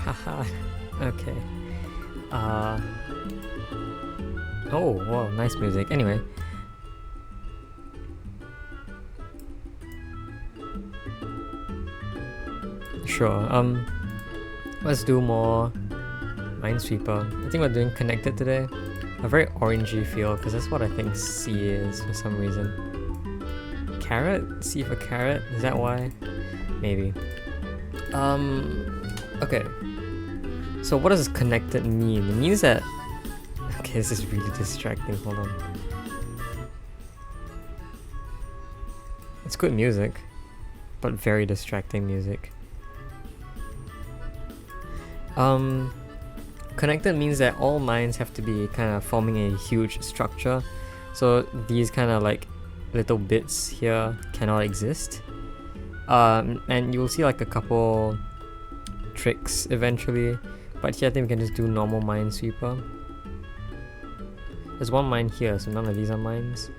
Haha. Okay. Oh, wow, nice music. Anyway. Sure. Let's do more Minesweeper. I think we're doing connected today. A very orangey feel, because that's what I think C is for some reason. Carrot? C for carrot? Is that why? Maybe. Okay. So what does connected mean? It means that... Okay, this is really distracting, hold on. It's good music, but very distracting music. Connected means that all mines have to be kind of forming a huge structure. So these kind of like little bits here cannot exist. And you'll see like a couple tricks eventually. But here I think we can just do normal Minesweeper. There's one mine here, so none of these are mines.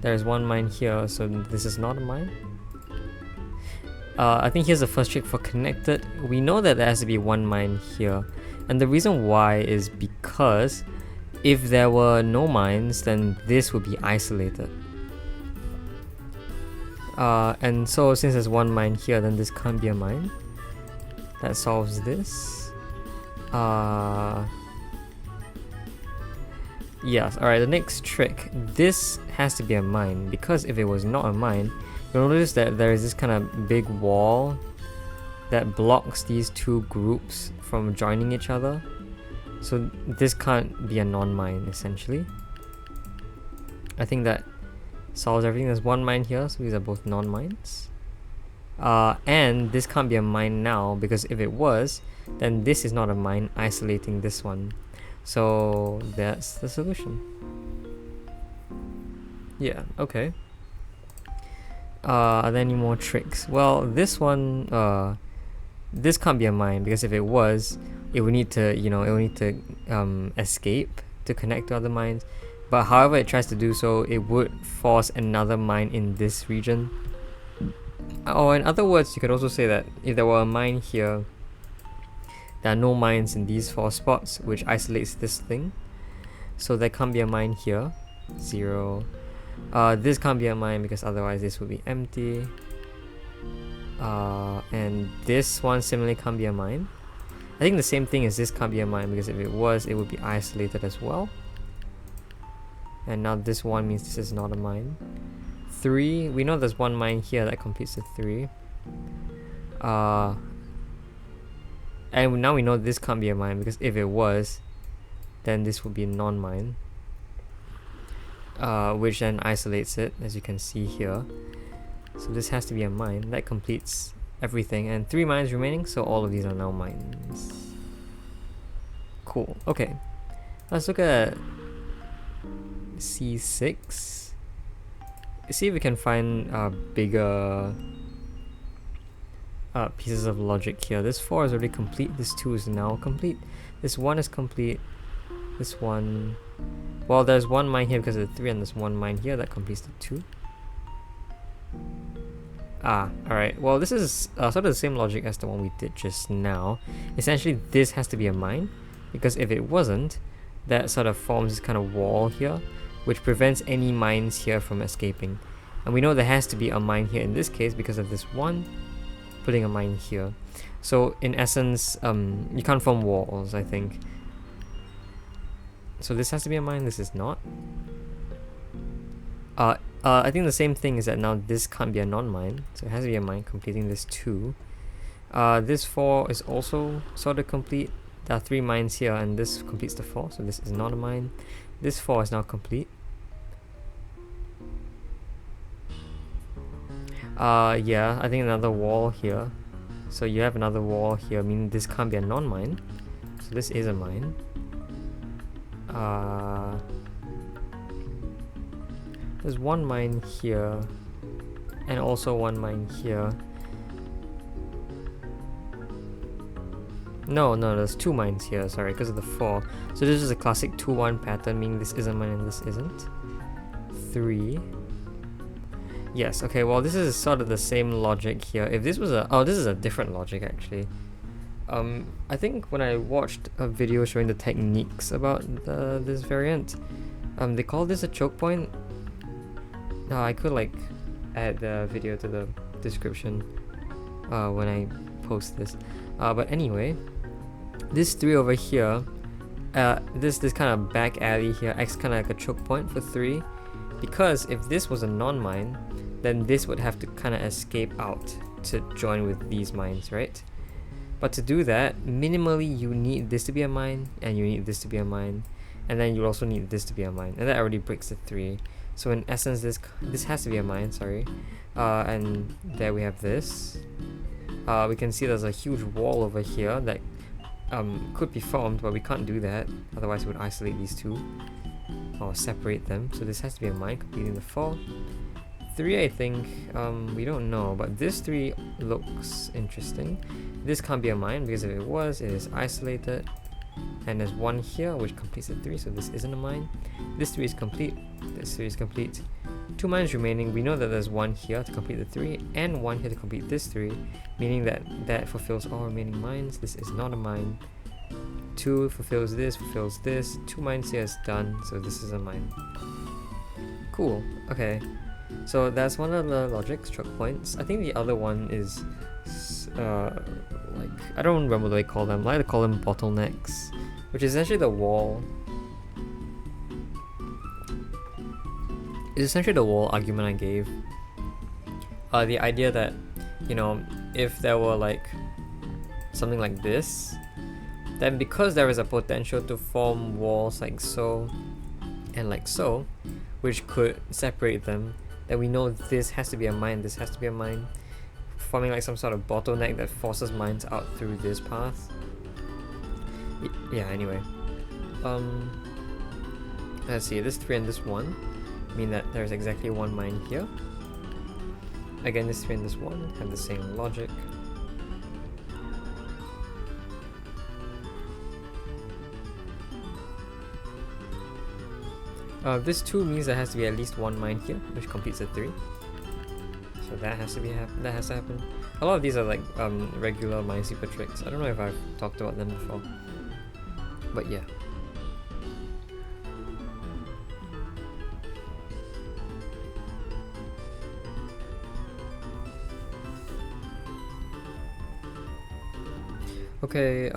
There's one mine here, so this is not a mine. I think here's the first trick for connected. We know that there has to be one mine here. And the reason why is because if there were no mines, then this would be isolated. And so since there's one mine here, then this can't be a mine. That solves this. Yes, alright, the next trick. This has to be a mine, because if it was not a mine, you'll notice that there is this kind of big wall that blocks these two groups from joining each other. So this can't be a non-mine, essentially. I think that solves everything. There's one mine here, so these are both non-mines. And this can't be a mine now, because if it was, then this is not a mine isolating this one. So that's the solution. Yeah, okay. Are there any more tricks? Well, this one, this can't be a mine, because if it was, it would need to, escape to connect to other mines. But however it tries to do so, it would force another mine in this region. Or in other words, you could also say that if there were a mine here, there are no mines in these 4 spots, which isolates this thing. So there can't be a mine here. 0. This can't be a mine because otherwise this would be empty. And this one similarly can't be a mine. I think the same thing as this can't be a mine, because if it was, it would be isolated as well. And now this one means this is not a mine. 3, we know there's one mine here that completes the 3. And now we know this can't be a mine, because if it was, then this would be a non-mine. Which then isolates it, as you can see here. So this has to be a mine. That completes everything, and 3 mines remaining, so all of these are now mines. Cool, okay. Let's look at C6. See if we can find bigger pieces of logic here. This 4 is already complete, this 2 is now complete, this 1 is complete, this 1... Well, there's one mine here because of the 3, and there's one mine here that completes the 2. Alright, well this is sort of the same logic as the one we did just now. Essentially this has to be a mine, because if it wasn't, that sort of forms this kind of wall here, which prevents any mines here from escaping. And we know there has to be a mine here in this case because of this 1 putting a mine here. So in essence, you can't form walls, I think. So this has to be a mine, this is not. I think the same thing is that now this can't be a non-mine, so it has to be a mine completing this 2. This 4 is also sort of complete. There are 3 mines here, and this completes the 4, so this is not a mine. This 4 is now complete. Yeah, I think another wall here. So you have another wall here, meaning this can't be a non-mine. So this is a mine. There's one mine here, and also one mine here. No, there's 2 mines here, sorry, because of the 4. So this is a classic 2-1 pattern, meaning this is a mine and this isn't. 3. Yes, okay, well this is sort of the same logic here. If this was a... Oh, this is a different logic actually. I think when I watched a video showing the techniques about this variant, they call this a choke point. I could like add the video to the description when I post this. But anyway, this 3 over here, this kind of back alley here acts kind of like a choke point for 3, because if this was a non-mine, then this would have to kind of escape out to join with these mines, right? But to do that, minimally you need this to be a mine, and you need this to be a mine, and then you also need this to be a mine, and that already breaks the 3. So in essence, this has to be a mine, sorry. And there we have this. We can see there's a huge wall over here that could be formed, but we can't do that, otherwise it would isolate these two or separate them. So this has to be a mine completing the 4. 3, I think, we don't know, but this 3 looks interesting. This can't be a mine, because if it was, it is isolated. And there's 1 here which completes the 3, so this isn't a mine. This 3 is complete, this 3 is complete. 2 mines remaining. We know that there's 1 here to complete the 3, and 1 here to complete this 3, meaning that that fulfills all remaining mines. This is not a mine. 2 fulfills this, 2 mines here is done, so this is a mine. Cool, okay. So that's one of the logic choke points. I think the other one is like, I don't remember what they call them. I like to call them bottlenecks, which is essentially the wall. It's essentially the wall argument I gave. The idea that, you know, if there were like something like this, then because there is a potential to form walls like so and like so, which could separate them, then we know this has to be a mine, this has to be a mine, forming like some sort of bottleneck that forces mines out through this path. Yeah, anyway. Let's see, this 3 and this 1 mean that there's exactly 1 mine here. Again, this 3 and this 1 have the same logic. This 2 means there has to be at least 1 mine here, which completes the 3. So that has to happen. A lot of these are like regular Minesweeper tricks. I don't know if I've talked about them before, but yeah. Okay,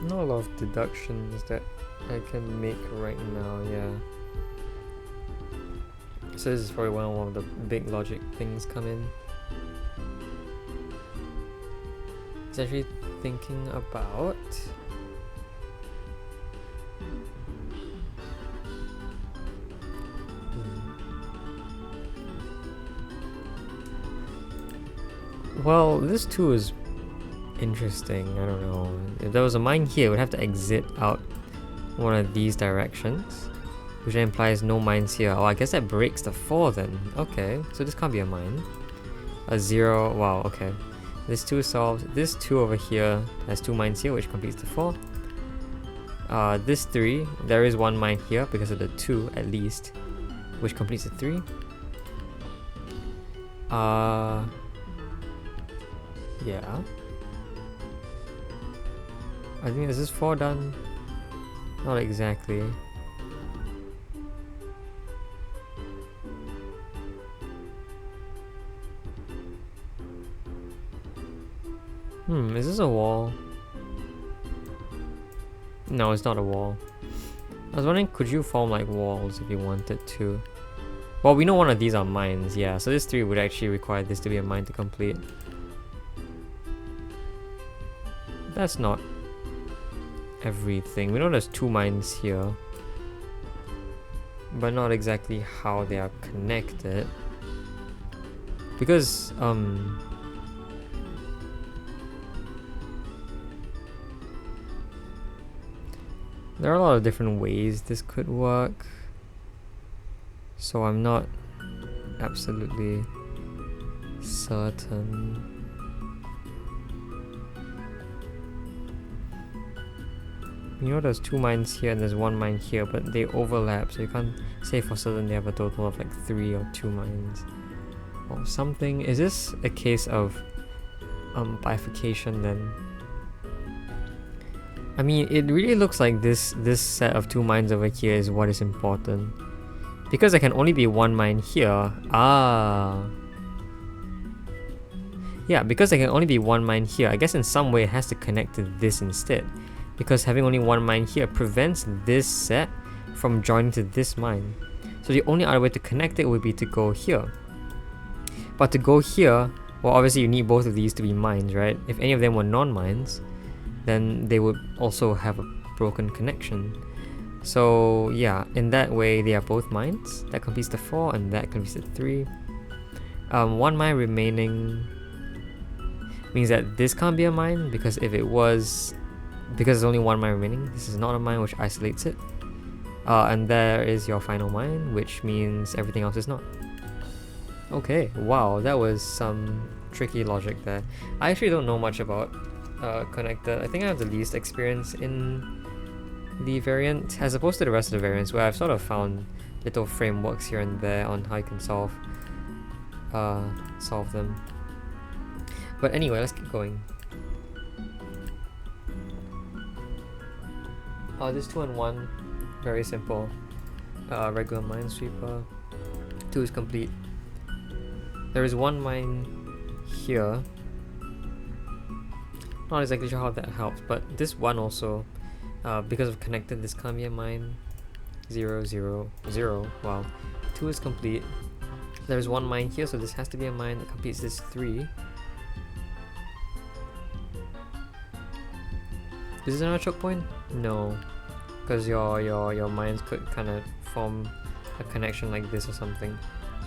not a lot of deductions that I can make right now, yeah. So this is probably when one of the big logic things come in. It's actually thinking about well, this too is interesting. I don't know. If there was a mine here, it would have to exit out one of these directions, which implies no mines here. Oh, I guess that breaks the 4 then. Okay, so this can't be a mine. A 0, wow, okay. This 2 is solved. This 2 over here has 2 mines here, which completes the 4. This 3, there is 1 mine here because of the 2 at least, which completes the 3. Yeah. I think, is this 4 done? Not exactly. Is this a wall? No, it's not a wall. I was wondering, could you form like walls if you wanted to? Well, we know one of these are mines, yeah, so this 3 would actually require this to be a mine to complete. That's not everything. We know there's 2 mines here, but not exactly how they are connected. Because, there are a lot of different ways this could work, so I'm not absolutely certain. You know, there's 2 mines here and there's 1 mine here, but they overlap, so you can't say for certain they have a total of like 3 or 2 mines or something. Is this a case of bifurcation then? I mean, it really looks like this set of 2 mines over here is what is important, because there can only be 1 mine here. Yeah, because there can only be 1 mine here, I guess in some way it has to connect to this instead, because having only 1 mine here prevents this set from joining to this mine. So the only other way to connect it would be to go here. But to go here, well, obviously you need both of these to be mines, right? If any of them were non-mines, then they would also have a broken connection. So yeah, in that way they are both mines. That completes the 4 and that completes the 3. 1 mine remaining means that this can't be a mine, because if it was, because there's only 1 mine remaining, this is not a mine, which isolates it. And there is your final mine, which means everything else is not. Okay, wow, that was some tricky logic there. I actually don't know much about connected. I think I have the least experience in the variant, as opposed to the rest of the variants, where I've sort of found little frameworks here and there on how you can solve them. But anyway, let's keep going. This 2 and 1, very simple. Regular Minesweeper. 2 is complete. There is 1 mine here. Not exactly sure how that helps, but this 1 also, because of connected, this can't be a mine. 0, 0, 0. Wow. 2 is complete. There's 1 mine here, so this has to be a mine that completes this 3. Is this another choke point? No, because your mines could kind of form a connection like this or something.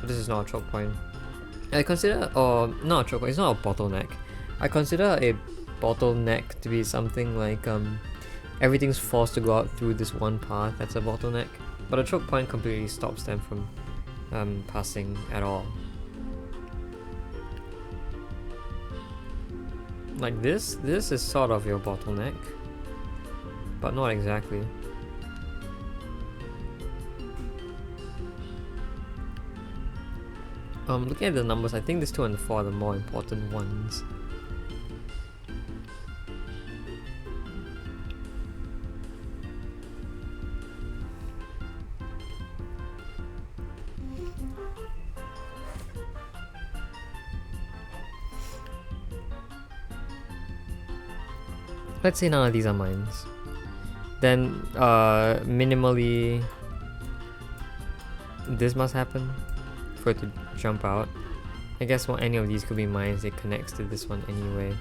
So this is not a choke point. I consider, or not a choke point, it's not a bottleneck. I consider a bottleneck to be something like everything's forced to go out through this one path. That's a bottleneck. But a choke point completely stops them from passing at all. Like this is sort of your bottleneck, but not exactly. Looking at the numbers, I think this 2 and 4 are the more important ones. Let's say none of these are mines. Then minimally this must happen for it to jump out. I guess well, any of these could be mines, it connects to this one anyway.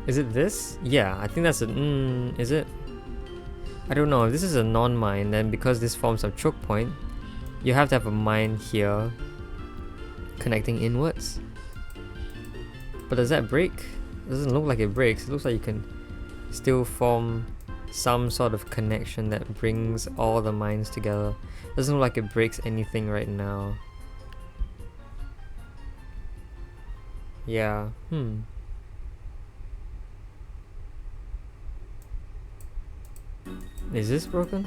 Is it this? Yeah, I think that's a... is it? I don't know. If this is a non-mine, then because this forms a choke point, you have to have a mine here connecting inwards. But does that break? It doesn't look like it breaks. It looks like you can still form some sort of connection that brings all the mines together. It doesn't look like it breaks anything right now. Yeah, Is this broken?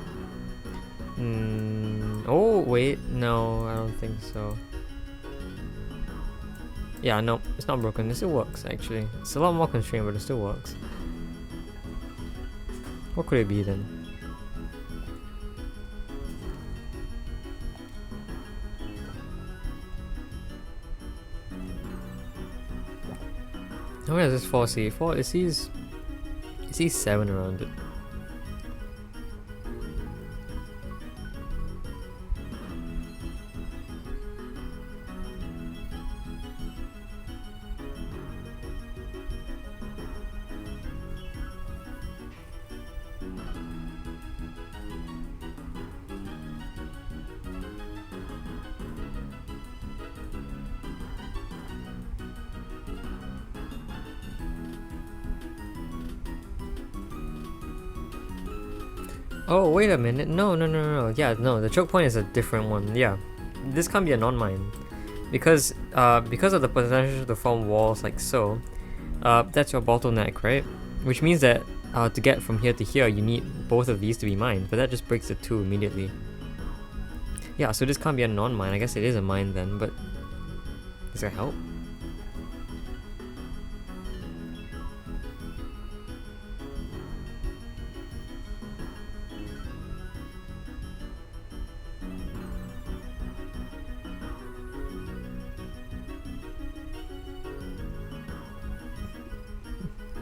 Oh wait, no, I don't think so. Yeah, no, it's not broken. It still works actually. It's a lot more constrained, but it still works. What could it be then? Oh yeah, this 4C. 4, it sees 7 around it. Oh, wait a minute. No. Yeah, no, the choke point is a different one. Yeah. This can't be a non-mine. Because of the potential to form walls like so, that's your bottleneck, right? Which means that to get from here to here, you need both of these to be mined, but that just breaks the two immediately. Yeah, so this can't be a non-mine. I guess it is a mine then, but does that help?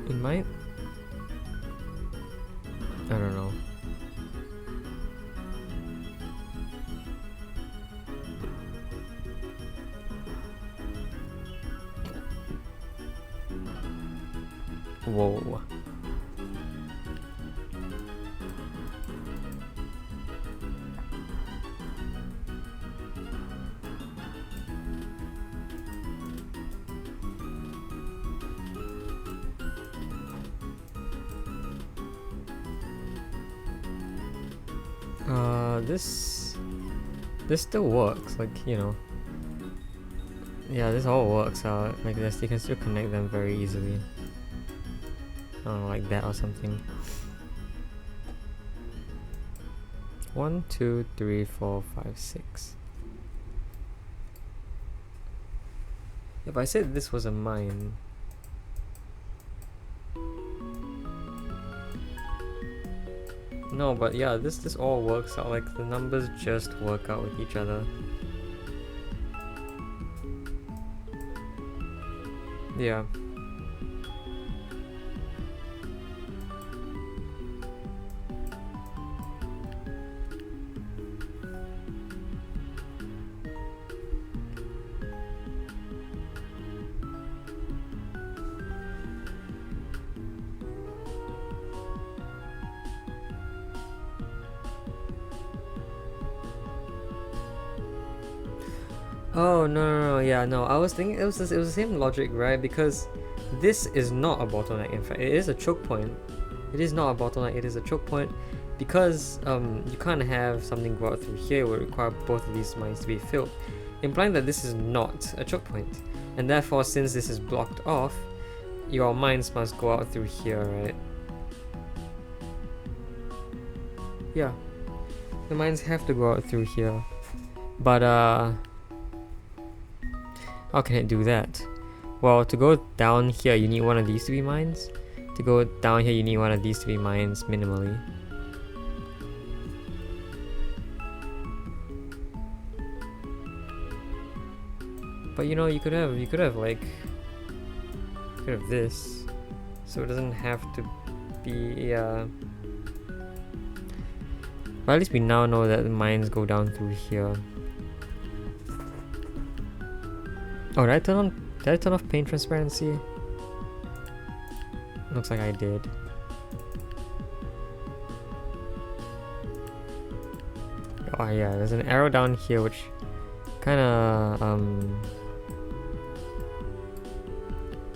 It might? I don't know. Whoa. This still works, like, you know. Yeah, this all works out. Like this, you can still connect them very easily. I don't know, like that or something. 1, 2, 3, 4, 5, 6. If I said this was a mine, no, but yeah, this all works out. Like the numbers just work out with each other. Yeah. Oh no, yeah, no. I was thinking it was the same logic, right? Because this is not a bottleneck. In fact, it is a choke point. It is not a bottleneck. It is a choke point because you can't have something go out through here. It would require both of these mines to be filled, implying that this is not a choke point, and therefore, since this is blocked off, your mines must go out through here, right? Yeah, the mines have to go out through here, but how can it do that? Well, to go down here, you need one of these to be mines. To go down here, you need one of these to be mines minimally. But you know, you could have this, so it doesn't have to be. But at least we now know that the mines go down through here. Oh, did I turn off paint transparency? Looks like I did. Oh yeah, there's an arrow down here which kinda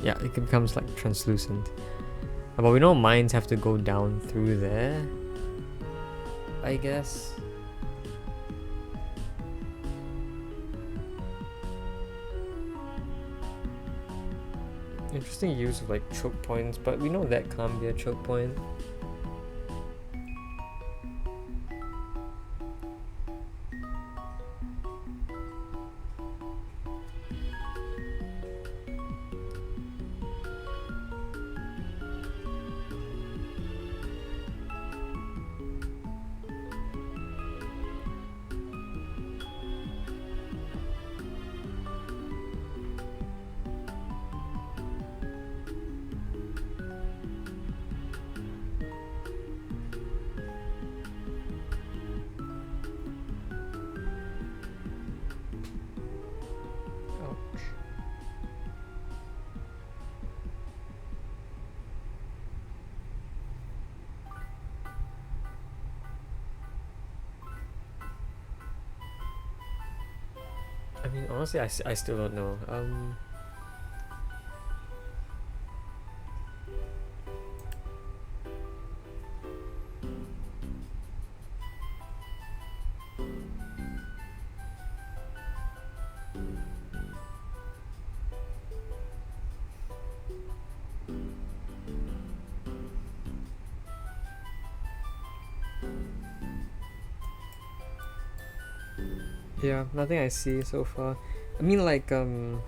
yeah, it becomes like translucent. But we know mines have to go down through there, I guess. Interesting use of like choke points, but we know that can't be a choke point. I mean, honestly, I still don't know. Yeah, nothing I see so far. I mean, like, I'm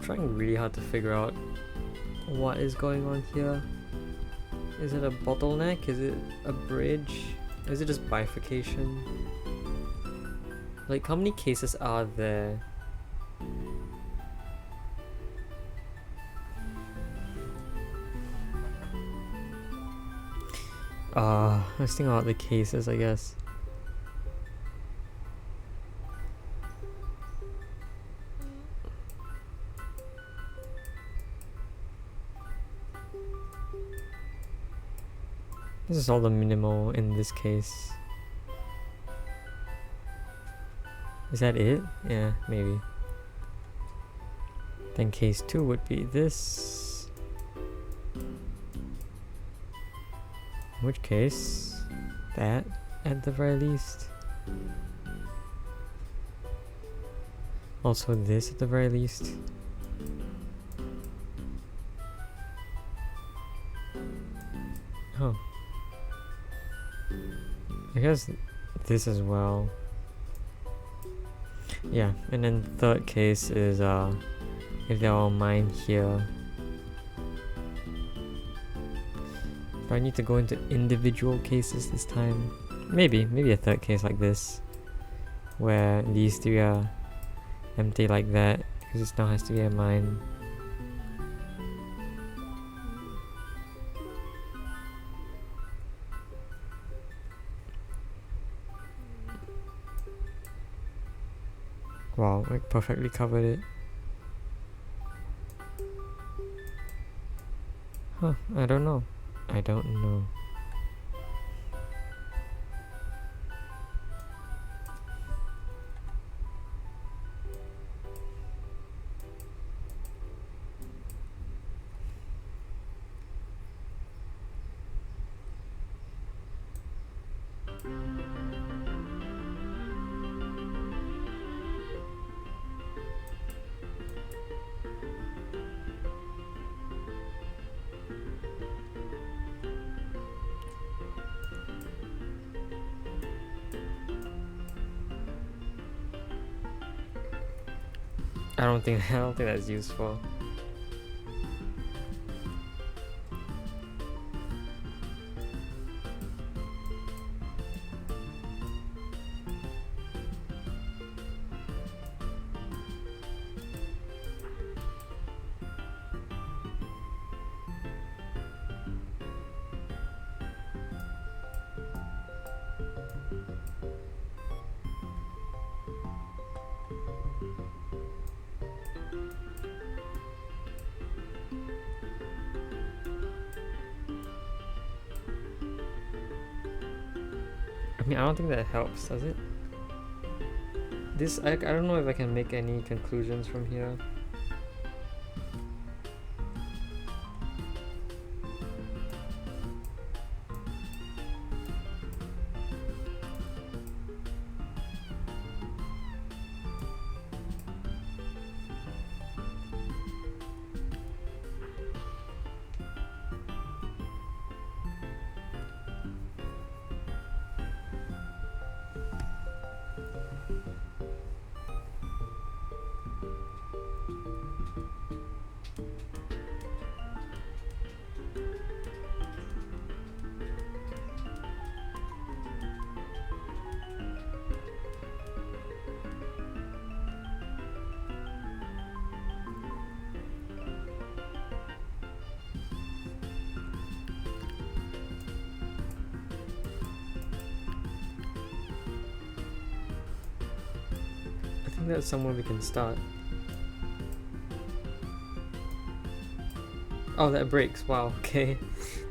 trying really hard to figure out what is going on here. Is it a bottleneck? Is it a bridge? Is it just bifurcation? Like, how many cases are there? Let's think about the cases, I guess. This is all the minimal in this case. Is that it? Yeah, maybe. Then case 2 would be this. In which case, that at the very least. Also this at the very least. Oh. I guess this as well. Yeah, and then third case is if they're all mine here. Do I need to go into individual cases this time? Maybe a third case like this, where these three are empty like that, because this now has to be a mine. Wow, I perfectly covered it. Huh, I don't know. I don't know. I don't think that's useful. I mean, I don't think that helps, does it? This, I don't know if I can make any conclusions from here. I think that's somewhere we can start. Oh, that breaks. Wow, okay.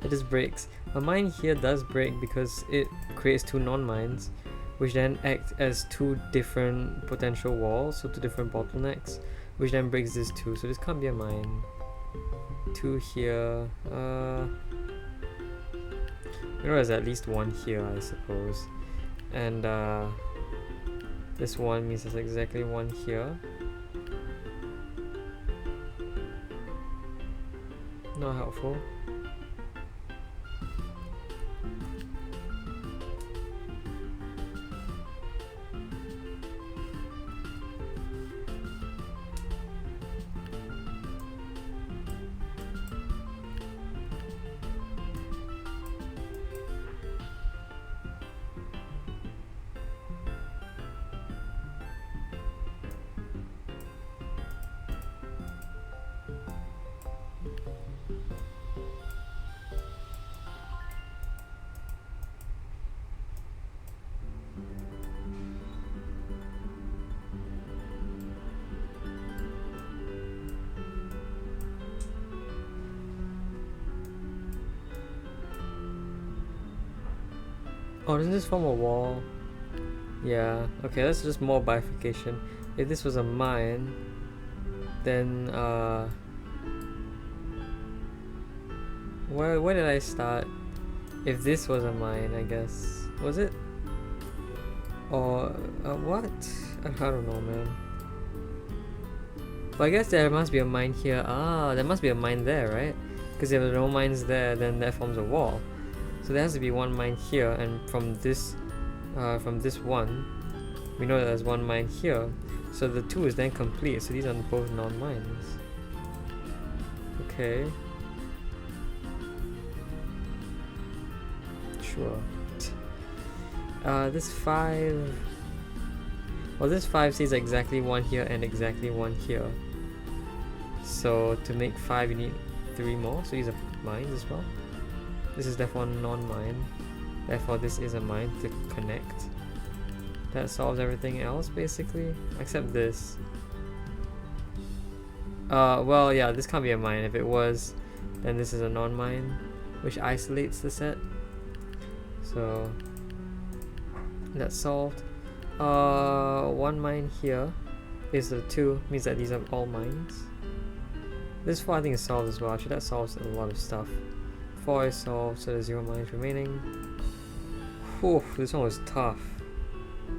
It just breaks. A mine here does break because it creates two non-mines, which then act as two different potential walls, so two different bottlenecks, which then breaks this too. So this can't be a mine. Two here. There's at least one here, I suppose. And this one means there's exactly one here. Not helpful. Oh, doesn't this form a wall? Yeah, okay, that's just more bifurcation. If this was a mine, then where did I start? If this was a mine, I guess. Was it? Or what? I don't know, man. But I guess there must be a mine here. Ah, there must be a mine there, right? Because if there are no mines there, then that forms a wall. So there has to be one mine here, and from this one, we know that there's one mine here. So the 2 is then complete. So these are both non-mines. Okay. Sure. This 5. Well, this 5 says exactly one here and exactly one here. So to make 5, you need 3 more. So these are mines as well. This is therefore non-mine. Therefore, this is a mine to connect. That solves everything else basically, except this. Well, yeah, this can't be a mine. If it was, then this is a non-mine, which isolates the set. So that's solved. One mine here is the 2, means that these are all mines. This 4 I think is solved as well. Actually, that solves a lot of stuff. 4 is solved, so there's 0 mines remaining. Whew, this one was tough.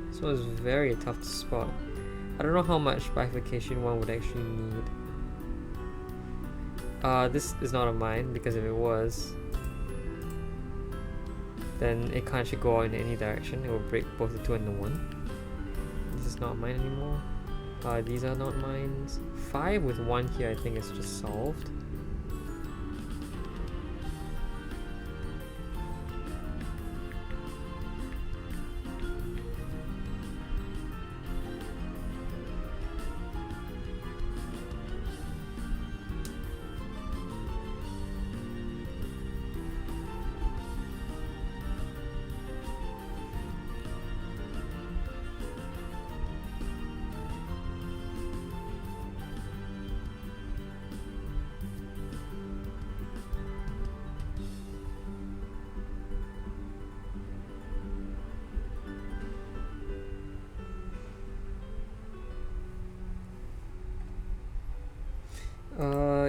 This one was very tough to spot. I don't know how much bifurcation one would actually need. This is not a mine, because if it was, then it can't actually go in any direction. It will break both the 2 and the 1. This is not mine anymore. These are not mines. 5 with 1 here I think is just solved.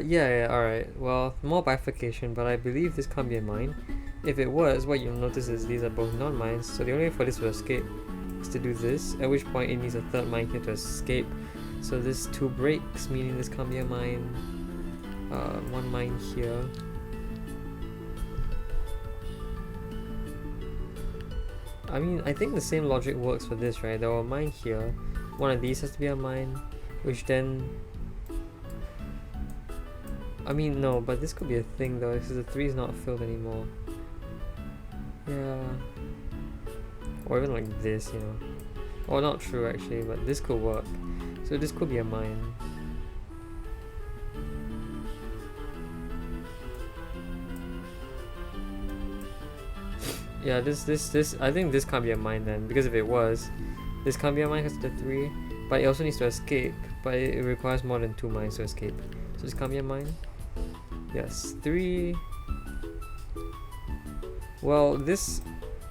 Yeah, alright. Well, more bifurcation, but I believe this can't be a mine. If it was, what you'll notice is these are both non-mines, so the only way for this to escape is to do this, at which point it needs a third mine here to escape. So this 2 breaks, meaning this can't be a mine. 1 mine here. I mean, I think the same logic works for this, right? There were a mine here. One of these has to be a mine, which then... I mean, no, but this could be a thing though, because the 3 is not filled anymore. Yeah. Or even like this, you know. Or not true actually, but this could work. So this could be a mine. Yeah, this, I think this can't be a mine then, because if it was, this can't be a mine because of the 3, but it also needs to escape, but it requires more than 2 mines to escape. So this can't be a mine. Yes, 3. Well, this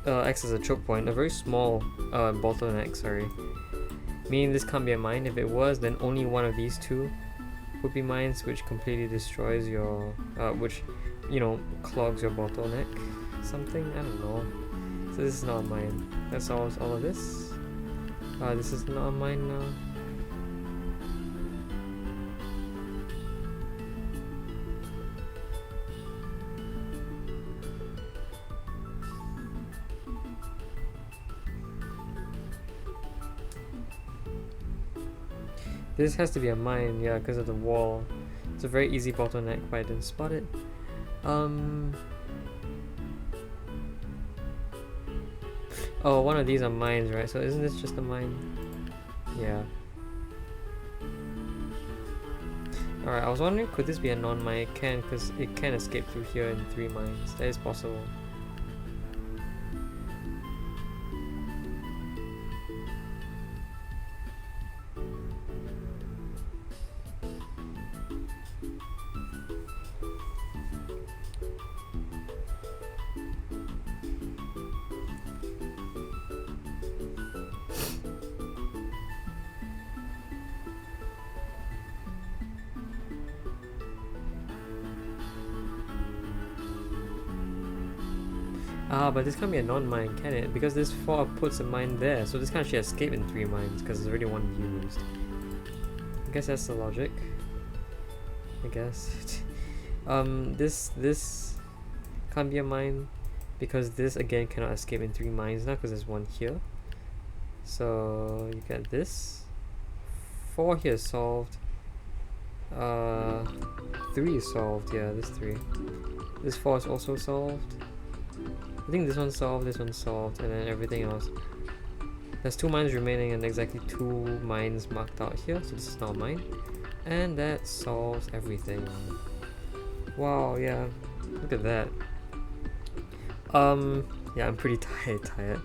acts as a choke point, a very small bottleneck, sorry. Meaning this can't be a mine. If it was, then only one of these 2 would be mines, which completely destroys your, which, you know, clogs your bottleneck. Something, I don't know. So this is not a mine. That solves all of this. This is not a mine now. This has to be a mine, yeah, because of the wall. It's a very easy bottleneck, but I didn't spot it. Oh, one of these are mines, right? So isn't this just a mine? Yeah. Alright, I was wondering, could this be a non-mine? It can, because it can escape through here in 3 mines. That is possible. Ah, but this can't be a non-mine, can it? Because this 4 puts a mine there, so this can't actually escape in 3 mines because there's already one used. I guess that's the logic. I guess. This can't be a mine because this again cannot escape in 3 mines now because there's one here. So you get this. 4 here is solved. 3 is solved. Yeah, this 3. This 4 is also solved. I think this one's solved, and then everything else. There's 2 mines remaining and exactly 2 mines marked out here, so this is not a mine. And that solves everything. Wow, yeah. Look at that. Yeah, I'm pretty tired.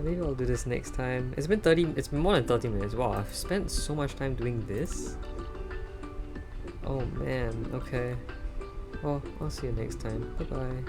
Maybe I'll do this next time. It's been more than 30 minutes. Wow, I've spent so much time doing this. Oh man, okay. Well, I'll see you next time. Bye bye.